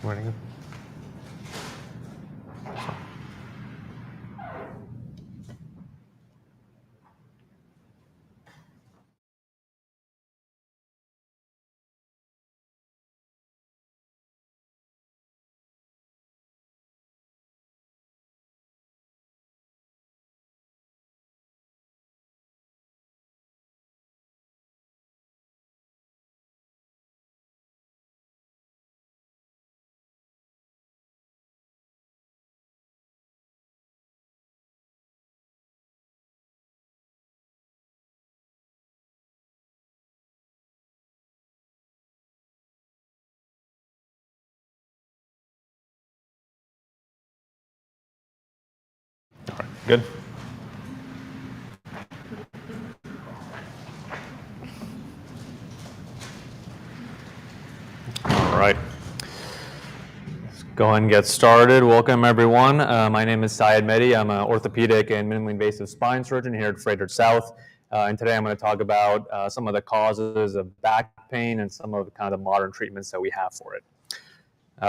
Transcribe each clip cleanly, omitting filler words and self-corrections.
Morning. All right, good. All right. Let's go ahead and get started. Welcome, everyone. My name is Syed Mehdi. I'm an orthopedic and minimally invasive spine surgeon here at Frederick South. And today I'm going to talk about some of the causes of back pain and some of the kind of modern treatments that we have for it.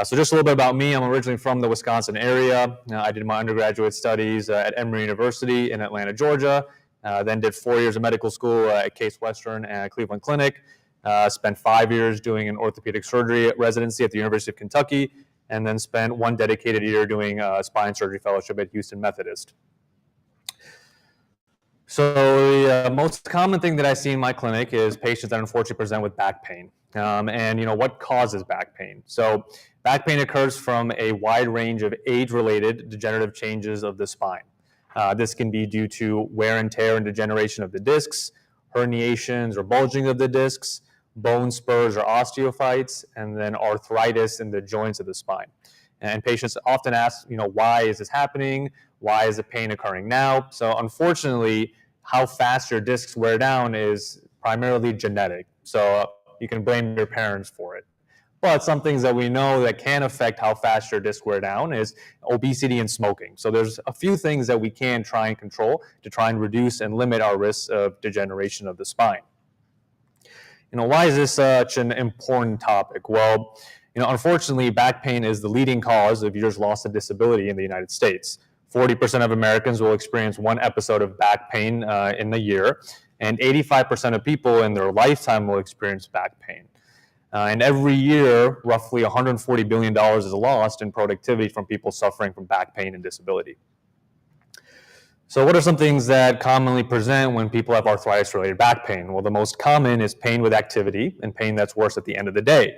So just a little bit about me. I'm originally from the Wisconsin area. I did my undergraduate studies at Emory University in Atlanta, Georgia. Then did 4 years of medical school at Case Western and Cleveland Clinic. Spent 5 years doing an orthopedic surgery residency at the University of Kentucky, and then spent one dedicated year doing a spine surgery fellowship at Houston Methodist. So the most common thing that I see in my clinic is patients that unfortunately present with back pain. And what causes back pain? So back pain occurs from a wide range of age-related degenerative changes of the spine. This can be due to wear and tear and degeneration of the discs, herniations or bulging of the discs, bone spurs or osteophytes, and then arthritis in the joints of the spine. And patients often ask, why is this happening? Why is the pain occurring now? So unfortunately, how fast your discs wear down is primarily genetic. So you can blame your parents for it. But some things that we know that can affect how fast your discs wear down is obesity and smoking. So there's a few things that we can try and control to try and reduce and limit our risks of degeneration of the spine. Why is this such an important topic? Well, unfortunately, back pain is the leading cause of years lost to disability in the United States. 40% of Americans will experience one episode of back pain in a year, and 85% of people in their lifetime will experience back pain. And every year, roughly $140 billion is lost in productivity from people suffering from back pain and disability. So what are some things that commonly present when people have arthritis-related back pain? Well, the most common is pain with activity and pain that's worse at the end of the day.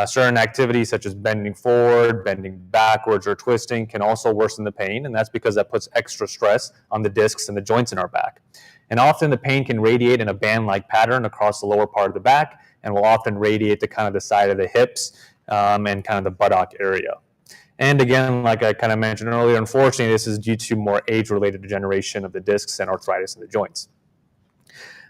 Certain activities such as bending forward, bending backwards, or twisting can also worsen the pain, and that's because that puts extra stress on the discs and the joints in our back. And often the pain can radiate in a band-like pattern across the lower part of the back and will often radiate to kind of the side of the hips and kind of the buttock area. And again, like I kind of mentioned earlier, unfortunately, this is due to more age-related degeneration of the discs and arthritis in the joints.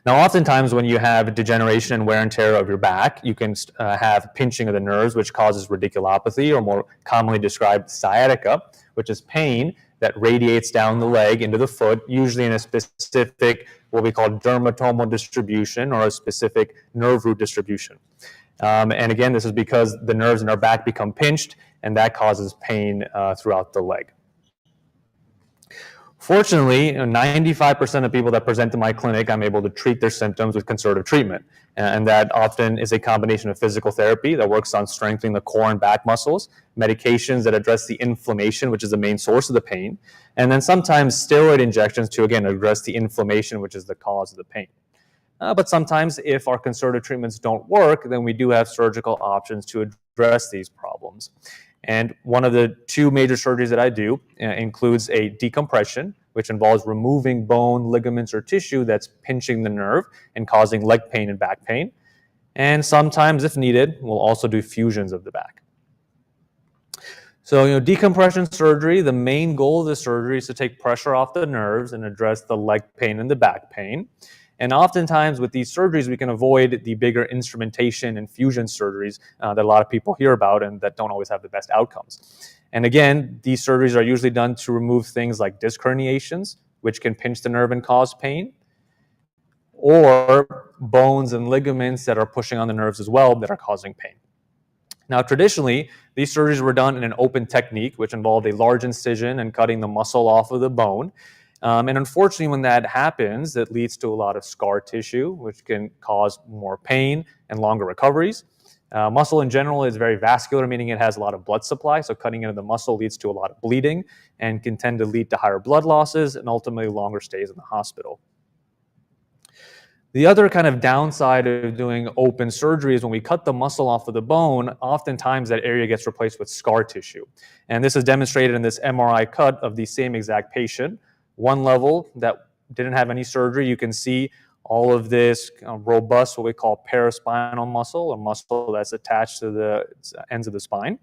Now, oftentimes when you have degeneration and wear and tear of your back, you can have pinching of the nerves, which causes radiculopathy, or more commonly described sciatica, which is pain that radiates down the leg into the foot, usually in a specific, what we call dermatomal distribution, or a specific nerve root distribution. And again, this is because the nerves in our back become pinched, and that causes pain throughout the leg. Fortunately, 95% of people that present to my clinic, I'm able to treat their symptoms with conservative treatment. And that often is a combination of physical therapy that works on strengthening the core and back muscles, medications that address the inflammation, which is the main source of the pain, and then sometimes steroid injections to, again, address the inflammation, which is the cause of the pain. But sometimes if our conservative treatments don't work, then we do have surgical options to address these problems. And one of the two major surgeries that I do includes a decompression, which involves removing bone, ligaments, or tissue that's pinching the nerve and causing leg pain and back pain. And sometimes, if needed, we'll also do fusions of the back. So, decompression surgery, the main goal of the surgery is to take pressure off the nerves and address the leg pain and the back pain. And oftentimes with these surgeries, we can avoid the bigger instrumentation and fusion surgeries that a lot of people hear about and that don't always have the best outcomes. And again, these surgeries are usually done to remove things like disc herniations, which can pinch the nerve and cause pain, or bones and ligaments that are pushing on the nerves as well that are causing pain. Now, traditionally, these surgeries were done in an open technique, which involved a large incision and cutting the muscle off of the bone. And unfortunately, when that happens, it leads to a lot of scar tissue, which can cause more pain and longer recoveries. Muscle in general is very vascular, meaning it has a lot of blood supply. So cutting into the muscle leads to a lot of bleeding and can tend to lead to higher blood losses and ultimately longer stays in the hospital. The other kind of downside of doing open surgery is when we cut the muscle off of the bone, oftentimes that area gets replaced with scar tissue. And this is demonstrated in this MRI cut of the same exact patient. One level that didn't have any surgery, you can see all of this robust, what we call paraspinal muscle, a muscle that's attached to the ends of the spine.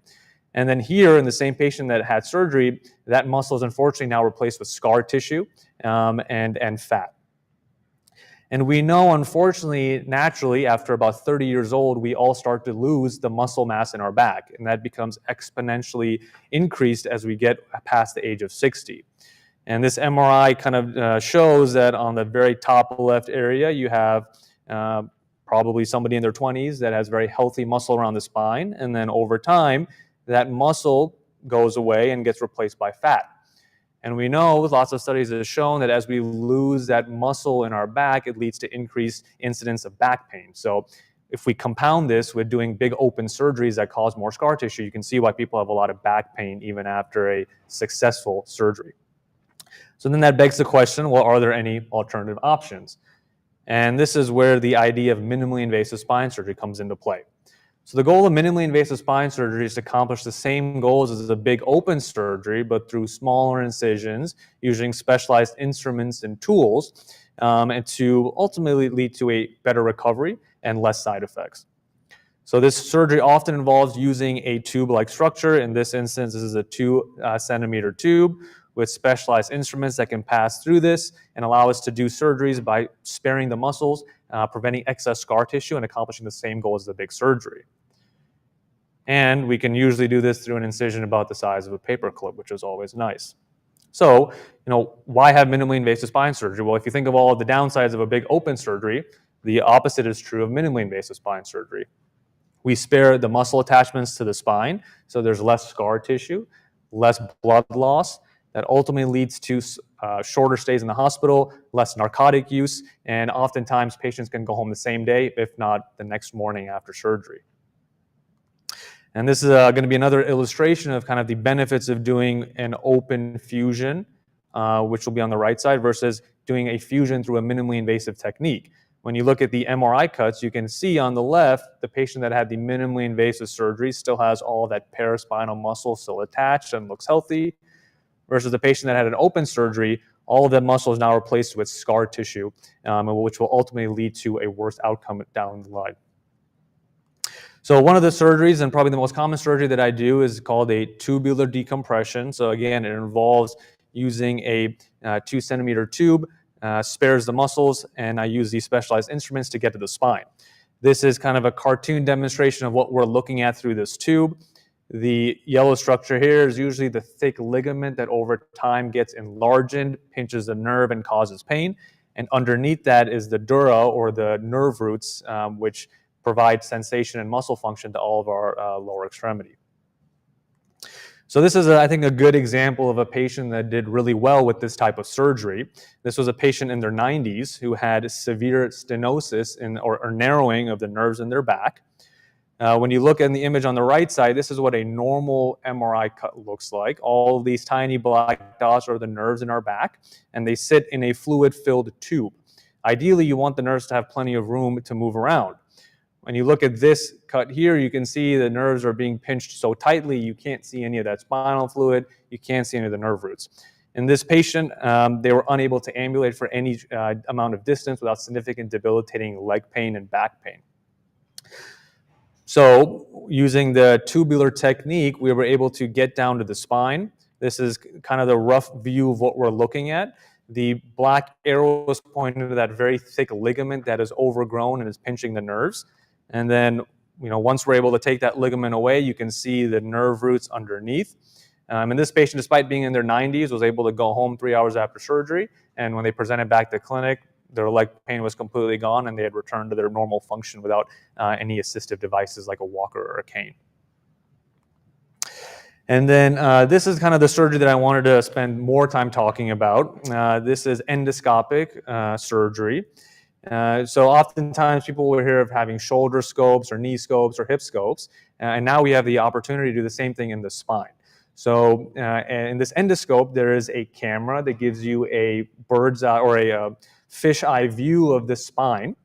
And then here in the same patient that had surgery, that muscle is unfortunately now replaced with scar tissue and fat. And we know, unfortunately, naturally, after about 30 years old, we all start to lose the muscle mass in our back. And that becomes exponentially increased as we get past the age of 60. And this MRI kind of shows that on the very top left area, you have probably somebody in their 20s that has very healthy muscle around the spine. And then over time, that muscle goes away and gets replaced by fat. And we know lots of studies have shown that as we lose that muscle in our back, it leads to increased incidence of back pain. So if we compound this with doing big open surgeries that cause more scar tissue, you can see why people have a lot of back pain even after a successful surgery. So then that begs the question, well, are there any alternative options? And this is where the idea of minimally invasive spine surgery comes into play. So the goal of minimally invasive spine surgery is to accomplish the same goals as a big open surgery, but through smaller incisions, using specialized instruments and tools, and to ultimately lead to a better recovery and less side effects. So this surgery often involves using a tube-like structure. In this instance, this is a 2-centimeter tube with specialized instruments that can pass through this and allow us to do surgeries by sparing the muscles, preventing excess scar tissue, and accomplishing the same goal as the big surgery. And we can usually do this through an incision about the size of a paperclip, which is always nice. So, why have minimally invasive spine surgery? Well, if you think of all of the downsides of a big open surgery, the opposite is true of minimally invasive spine surgery. We spare the muscle attachments to the spine, so there's less scar tissue, less blood loss. That ultimately leads to shorter stays in the hospital, less narcotic use, and oftentimes patients can go home the same day, if not the next morning after surgery. And this is going to be another illustration of kind of the benefits of doing an open fusion, which will be on the right side, versus doing a fusion through a minimally invasive technique. When you look at the MRI cuts, you can see on the left, the patient that had the minimally invasive surgery still has all that paraspinal muscle still attached and looks healthy, versus the patient that had an open surgery, all of that muscle is now replaced with scar tissue, which will ultimately lead to a worse outcome down the line. So one of the surgeries, and probably the most common surgery that I do, is called a tubular decompression. So again, it involves using a 2-centimeter tube, spares the muscles, and I use these specialized instruments to get to the spine. This is kind of a cartoon demonstration of what we're looking at through this tube. The yellow structure here is usually the thick ligament that over time gets enlarged, pinches the nerve, and causes pain. And underneath that is the dura, or the nerve roots, which provide sensation and muscle function to all of our lower extremity. So this is, I think, a good example of a patient that did really well with this type of surgery. This was a patient in their 90s who had severe stenosis or narrowing of the nerves in their back. When you look at the image on the right side, this is what a normal MRI cut looks like. All of these tiny black dots are the nerves in our back, and they sit in a fluid-filled tube. Ideally, you want the nerves to have plenty of room to move around. When you look at this cut here, you can see the nerves are being pinched so tightly you can't see any of that spinal fluid, you can't see any of the nerve roots. In this patient, they were unable to ambulate for any amount of distance without significant debilitating leg pain and back pain. So using the tubular technique, we were able to get down to the spine. This is kind of the rough view of what we're looking at. The black arrows pointing to that very thick ligament that is overgrown and is pinching the nerves. And then, once we're able to take that ligament away, you can see the nerve roots underneath. And this patient, despite being in their 90s, was able to go home 3 hours after surgery. And when they presented back to clinic, their leg pain was completely gone and they had returned to their normal function without any assistive devices like a walker or a cane. And then this is kind of the surgery that I wanted to spend more time talking about. This is endoscopic surgery. So oftentimes people will hear of having shoulder scopes or knee scopes or hip scopes, and now we have the opportunity to do the same thing in the spine. So in this endoscope, there is a camera that gives you a bird's eye or a fish eye view of the spine.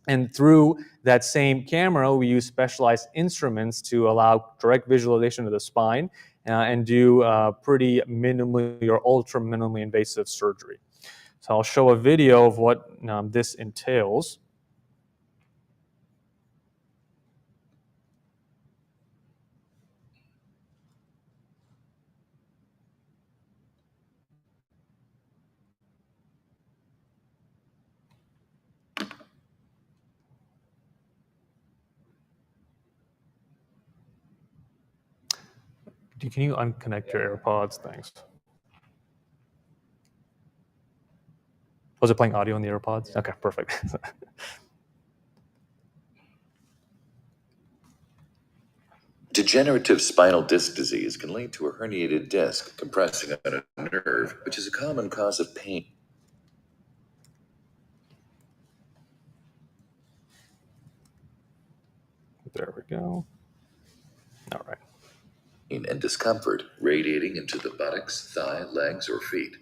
And through that same camera, we use specialized instruments to allow direct visualization of the spine and do pretty minimally or ultra minimally invasive surgery. So I'll show a video of what this entails. Can you unconnect your AirPods? Thanks. Was it playing audio in the AirPods? Okay, perfect. Degenerative spinal disc disease can lead to a herniated disc compressing on a nerve, which is a common cause of pain. There we go. All right. And discomfort radiating into the buttocks, thigh, legs, or feet.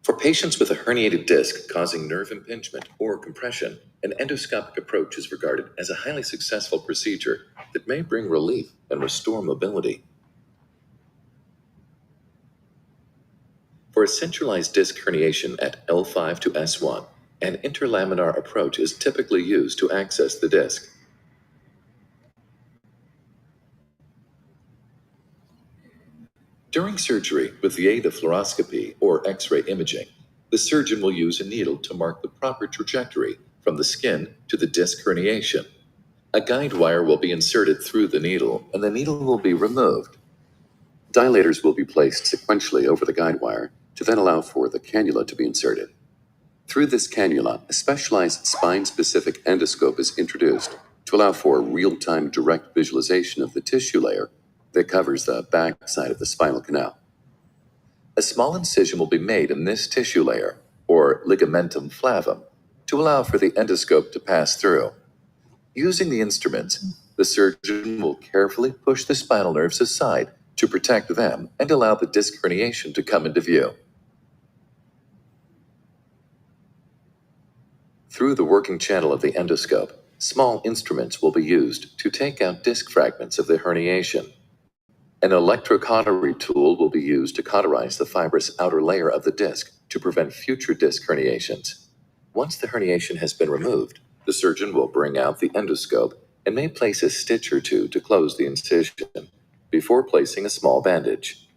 For patients with a herniated disc causing nerve impingement or compression, an endoscopic approach is regarded as a highly successful procedure that may bring relief and restore mobility. For a centralized disc herniation at L5 to S1, an interlaminar approach is typically used to access the disc. During surgery, with the aid of fluoroscopy or X-ray imaging, the surgeon will use a needle to mark the proper trajectory from the skin to the disc herniation. A guide wire will be inserted through the needle, and the needle will be removed. Dilators will be placed sequentially over the guide wire to then allow for the cannula to be inserted. Through this cannula, a specialized spine-specific endoscope is introduced to allow for real-time direct visualization of the tissue layer that covers the back side of the spinal canal. A small incision will be made in this tissue layer, or ligamentum flavum, to allow for the endoscope to pass through. Using the instruments, the surgeon will carefully push the spinal nerves aside to protect them and allow the disc herniation to come into view. Through the working channel of the endoscope, small instruments will be used to take out disc fragments of the herniation. An electrocautery tool will be used to cauterize the fibrous outer layer of the disc to prevent future disc herniations. Once the herniation has been removed, the surgeon will bring out the endoscope and may place a stitch or two to close the incision before placing a small bandage.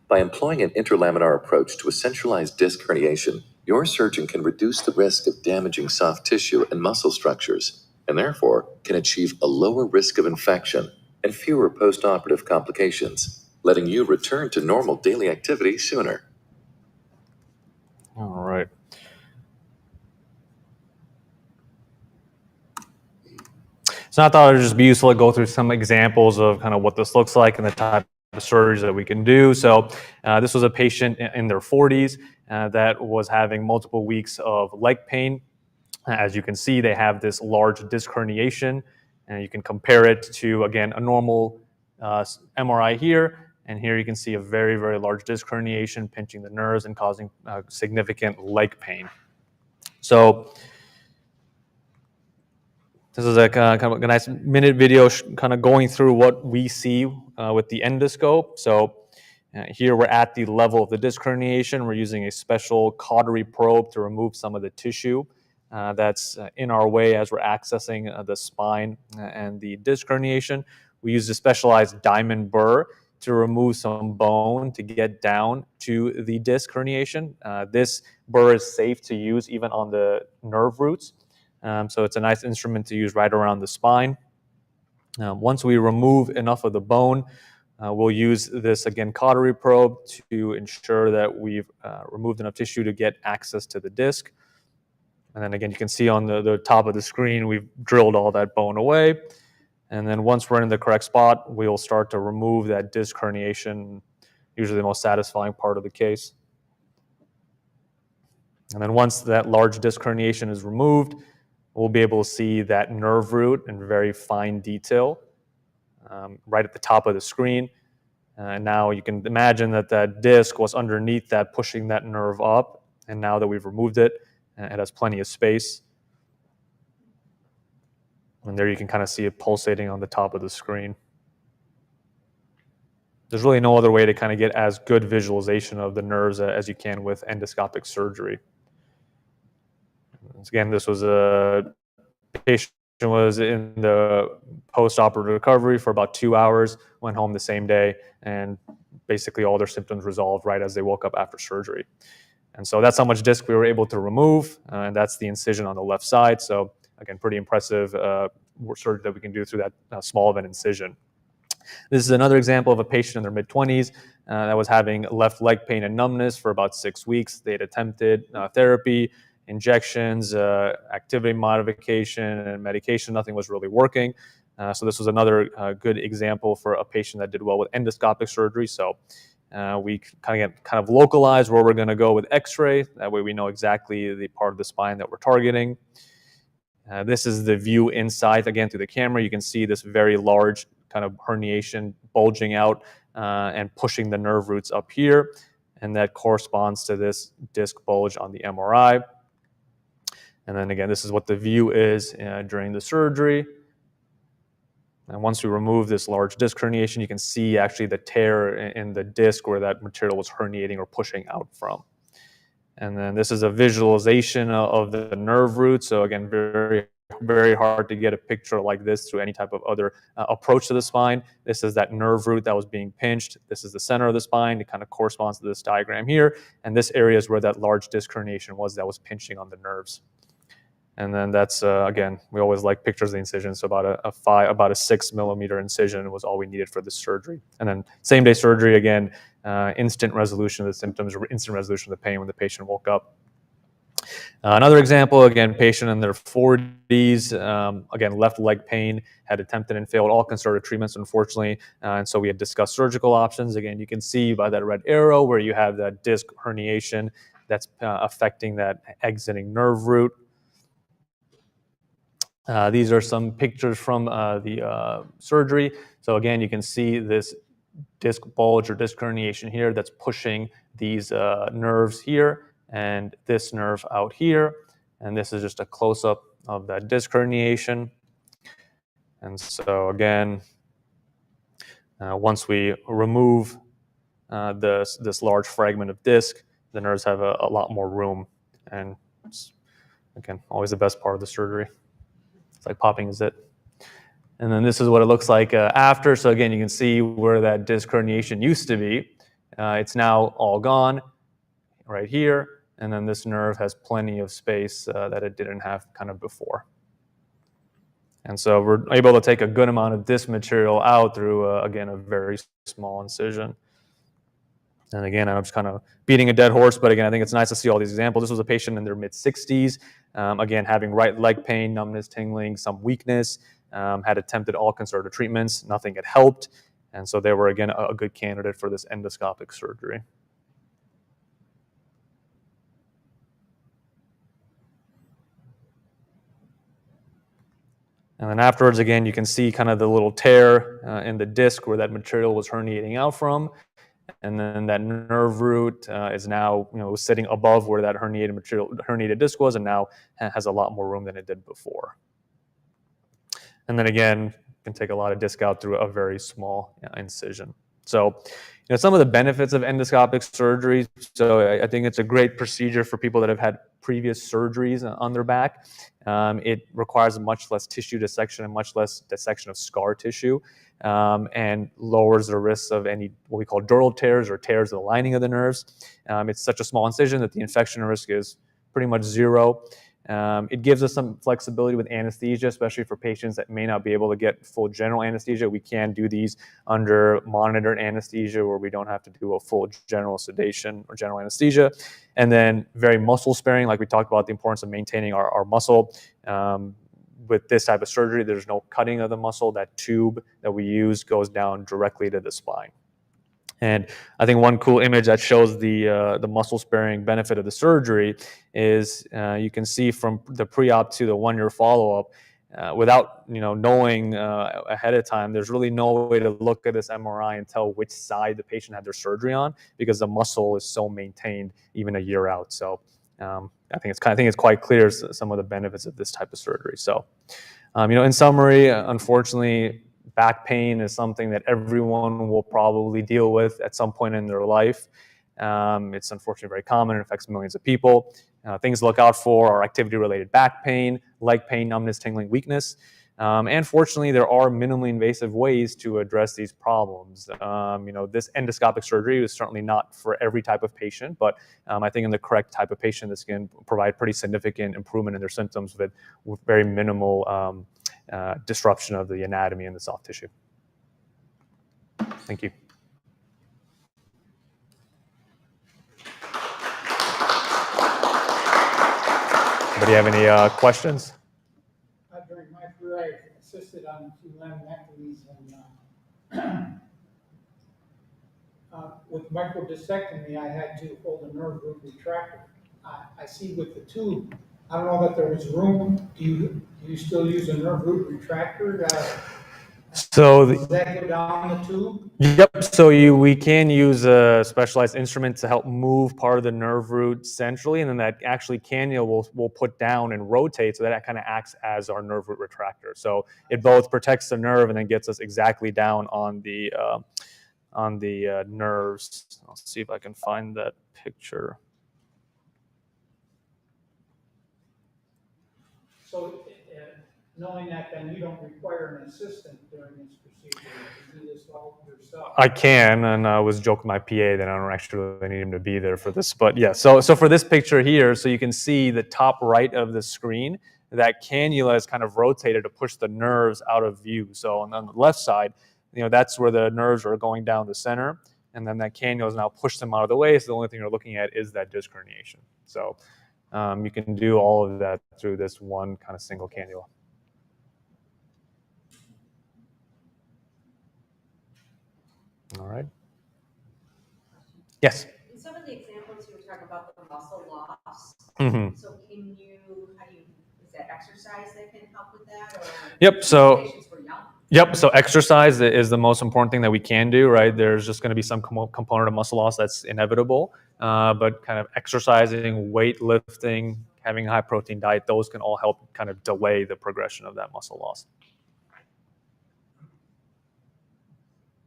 By employing an interlaminar approach to a centralized disc herniation, your surgeon can reduce the risk of damaging soft tissue and muscle structures, and therefore can achieve a lower risk of infection and fewer post-operative complications, letting you return to normal daily activity sooner. All right. So I thought it would just be useful to go through some examples of kind of what this looks like and the type of surgeries that we can do. So this was a patient in their 40s that was having multiple weeks of leg pain. As you can see, they have this large disc herniation, and you can compare it to, again, a normal MRI here. And here you can see a very, very large disc herniation pinching the nerves and causing significant leg pain. So this is a kind of a nice minute video kind of going through what we see with the endoscope. So here we're at the level of the disc herniation. We're using a special cautery probe to remove some of the tissue that's in our way as we're accessing the spine and the disc herniation. We use a specialized diamond burr to remove some bone to get down to the disc herniation. This burr is safe to use even on the nerve roots. So it's a nice instrument to use right around the spine. Once we remove enough of the bone, we'll use this, again, cautery probe to ensure that we've removed enough tissue to get access to the disc. And then again, you can see on the top of the screen, we've drilled all that bone away. And then once we're in the correct spot, we'll start to remove that disc herniation, usually the most satisfying part of the case. And then once that large disc herniation is removed, we'll be able to see that nerve root in very fine detail right at the top of the screen. And now you can imagine that that disc was underneath that, pushing that nerve up. And now that we've removed it, it has plenty of space. And there you can kind of see it pulsating on the top of the screen. There's really no other way to kind of get as good visualization of the nerves as you can with endoscopic surgery. Again, this was a patient was in the post-operative recovery for about 2 hours, went home the same day, and basically all their symptoms resolved right as they woke up after surgery. And so that's how much disc we were able to remove, and that's the incision on the left side. So again, pretty impressive surgery that we can do through that small of an incision. This is another example of a patient in their mid-20s that was having left leg pain and numbness for about 6 weeks. They had attempted therapy, injections, activity modification, and medication. Nothing was really working. So this was another good example for a patient that did well with endoscopic surgery. So we kind of localize where we're going to go with X-ray. That way we know exactly the part of the spine that we're targeting. This is the view inside, again, through the camera. You can see this very large kind of herniation bulging out and pushing the nerve roots up here. And that corresponds to this disc bulge on the MRI. And then again, this is what the view is during the surgery. And once we remove this large disc herniation, you can see actually the tear in the disc where that material was herniating or pushing out from. And then this is a visualization of the nerve root. So again, very, very hard to get a picture like this through any type of other approach to the spine. This is that nerve root that was being pinched. This is the center of the spine. It kind of corresponds to this diagram here. And this area is where that large disc herniation was that was pinching on the nerves. And then that's, again, we always like pictures of the incision. So about a 6 millimeter incision was all we needed for this surgery. And then same day surgery, again, instant resolution of the symptoms or instant resolution of the pain when the patient woke up. Another example, again, patient in their 40s, again, left leg pain, had attempted and failed all conservative treatments, unfortunately. And so we had discussed surgical options. Again, you can see by that red arrow where you have that disc herniation that's affecting that exiting nerve root. These are some pictures from the surgery. So again, you can see this disc bulge or disc herniation here that's pushing these nerves here and this nerve out here. And this is just a close-up of that disc herniation. And so again, once we remove this large fragment of disc, the nerves have a lot more room. And it's, again, always the best part of the surgery. It's like popping a zit. And then this is what it looks like after. So again, you can see where that disc herniation used to be. It's now all gone right here. And then this nerve has plenty of space that it didn't have kind of before. And so we're able to take a good amount of disc material out through, again, a very small incision. And again, I'm just kind of beating a dead horse, but again, I think it's nice to see all these examples. This was a patient in their mid-60s, again, having right leg pain, numbness, tingling, some weakness, had attempted all conservative treatments, nothing had helped. And so they were, again, a good candidate for this endoscopic surgery. And then afterwards, again, you can see kind of the little tear in the disc where that material was herniating out from. And then that nerve root is now, sitting above where that herniated disc was, and now has a lot more room than it did before. And then again, you can take a lot of disc out through a very small incision. So, some of the benefits of endoscopic surgery. So I think it's a great procedure for people that have had previous surgeries on their back. It requires much less tissue dissection and much less dissection of scar tissue, and lowers the risks of any what we call dural tears or tears of the lining of the nerves. It's such a small incision that the infection risk is pretty much zero. It gives us some flexibility with anesthesia, especially for patients that may not be able to get full general anesthesia. We can do these under monitored anesthesia where we don't have to do a full general sedation or general anesthesia. And then very muscle sparing, like we talked about the importance of maintaining our muscle. With this type of surgery, there's no cutting of the muscle. That tube that we use goes down directly to the spine. And I think one cool image that shows the muscle sparing benefit of the surgery is you can see from the pre-op to the 1-year follow-up, without knowing ahead of time, there's really no way to look at this MRI and tell which side the patient had their surgery on because the muscle is so maintained even a year out. So I think it's quite clear some of the benefits of this type of surgery. So in summary, unfortunately, back pain is something that everyone will probably deal with at some point in their life. It's unfortunately very common. It affects millions of people. Things to look out for are activity-related back pain, leg pain, numbness, tingling, weakness. And fortunately, there are minimally invasive ways to address these problems. This endoscopic surgery is certainly not for every type of patient, but I think in the correct type of patient, this can provide pretty significant improvement in their symptoms with very minimal disruption of the anatomy and the soft tissue. Thank you. Anybody have any questions? During my career, I assisted on a few laminectomies, and with microdiscectomy, I had to hold a nerve root retractor. I see with the tube, I don't know that there was room. Do you still use a nerve root retractor? Does that go down the tube? Yep. So we can use a specialized instrument to help move part of the nerve root centrally, and then that actually cannula will put down and rotate, so that kind of acts as our nerve root retractor. So it both protects the nerve and then gets us exactly down on the nerves. I'll see if I can find that picture. So knowing that, then you don't require an assistant during this procedure. You can do this all yourself. I can, and I was joking with my PA that I don't actually need him to be there for this. But yeah, so for this picture here, so you can see the top right of the screen, that cannula is kind of rotated to push the nerves out of view. So on the left side, that's where the nerves are going down the center, and then that cannula is now pushed them out of the way. So the only thing you're looking at is that disc herniation. So you can do all of that through this one kind of single cannula. All right. Yes. In some of the examples you were talking about the muscle loss. Mm-hmm. So is that exercise that can help with that? Or Yep. So patients were young? Yep. So exercise is the most important thing that we can do, right? There's just going to be some component of muscle loss that's inevitable, but kind of exercising, weightlifting, having a high protein diet, those can all help kind of delay the progression of that muscle loss.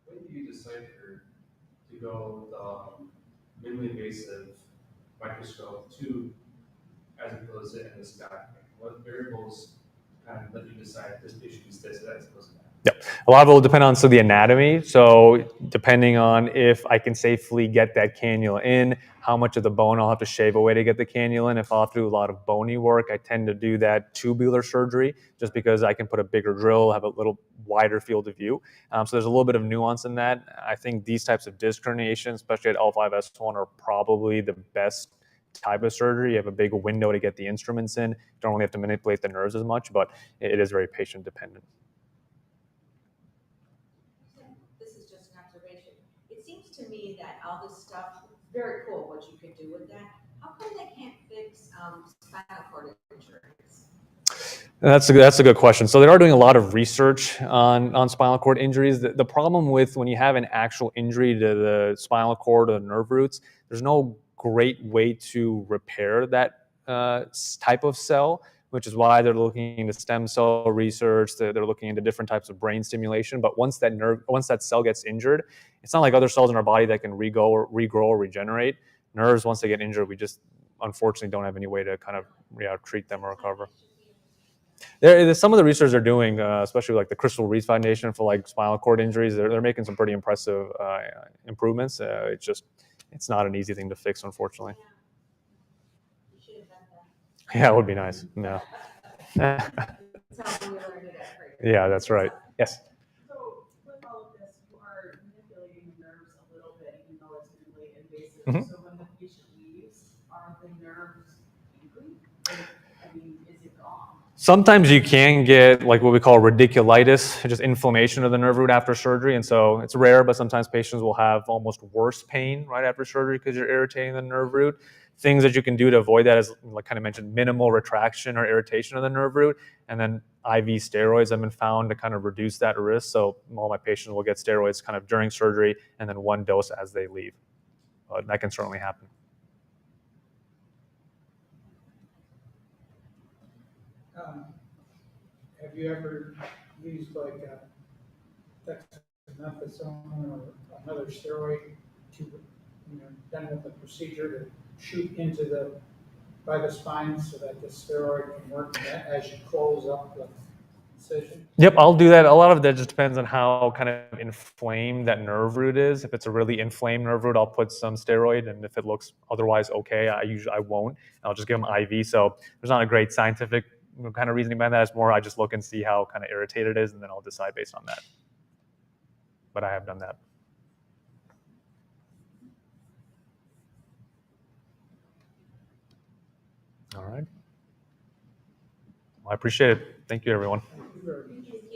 When do you decide to go the minimally invasive microscope to as opposed to endoscopic? What variables kind of let you decide this patient is this, that's supposed to that? Yep. A lot of it will depend on the anatomy. So depending on if I can safely get that cannula in, how much of the bone I'll have to shave away to get the cannula in. If I'll have to do a lot of bony work, I tend to do that tubular surgery just because I can put a bigger drill, have a little wider field of view. So there's a little bit of nuance in that. I think these types of disc herniations, especially at L5-S1, are probably the best type of surgery. You have a big window to get the instruments in. You don't really have to manipulate the nerves as much, but it is very patient dependent. It seems to me that all this stuff, very cool what you could do with that. How come they can't fix spinal cord injuries? That's a good question. So they are doing a lot of research on spinal cord injuries. The problem with when you have an actual injury to the spinal cord or the nerve roots, there's no great way to repair that type of cell, which is why they're looking into stem cell research. They're looking into different types of brain stimulation. But once that cell gets injured, it's not like other cells in our body that can regrow or regenerate. Nerves, once they get injured, we just unfortunately don't have any way to kind of treat them or recover. There's some of the research they're doing, especially like the Crystal Reef Foundation for like spinal cord injuries. They're making some pretty impressive improvements. It's not an easy thing to fix, unfortunately. Yeah, it would be nice. Yeah. That's how we learned it at Fraser. Yeah, that's right. Yes. So with all of this, you are manipulating the nerves a little bit, even though it's minimally invasive. Mhm. So when the patient leaves, are the nerves angry? Or, I mean, is it gone? Sometimes you can get like what we call radiculitis, just inflammation of the nerve root after surgery. And so it's rare, but sometimes patients will have almost worse pain right after surgery because you're irritating the nerve root. Things that you can do to avoid that is, like kind of mentioned, minimal retraction or irritation of the nerve root. And then IV steroids have been found to kind of reduce that risk. So all my patients will get steroids kind of during surgery and then one dose as they leave. But that can certainly happen. Have you ever used like dexamethasone or another steroid to, done with the procedure to shoot into by the spine so that the steroid can work as you close up the incision? Yep, I'll do that. A lot of that just depends on how kind of inflamed that nerve root is. If it's a really inflamed nerve root, I'll put some steroid, and if it looks otherwise okay, I won't. I'll just give them IV. So there's not a great scientific kind of reasoning behind that. It's more I just look and see how kind of irritated it is, and then I'll decide based on that. But I have done that. All right. Well, I appreciate it. Thank you, everyone. Thank you very much.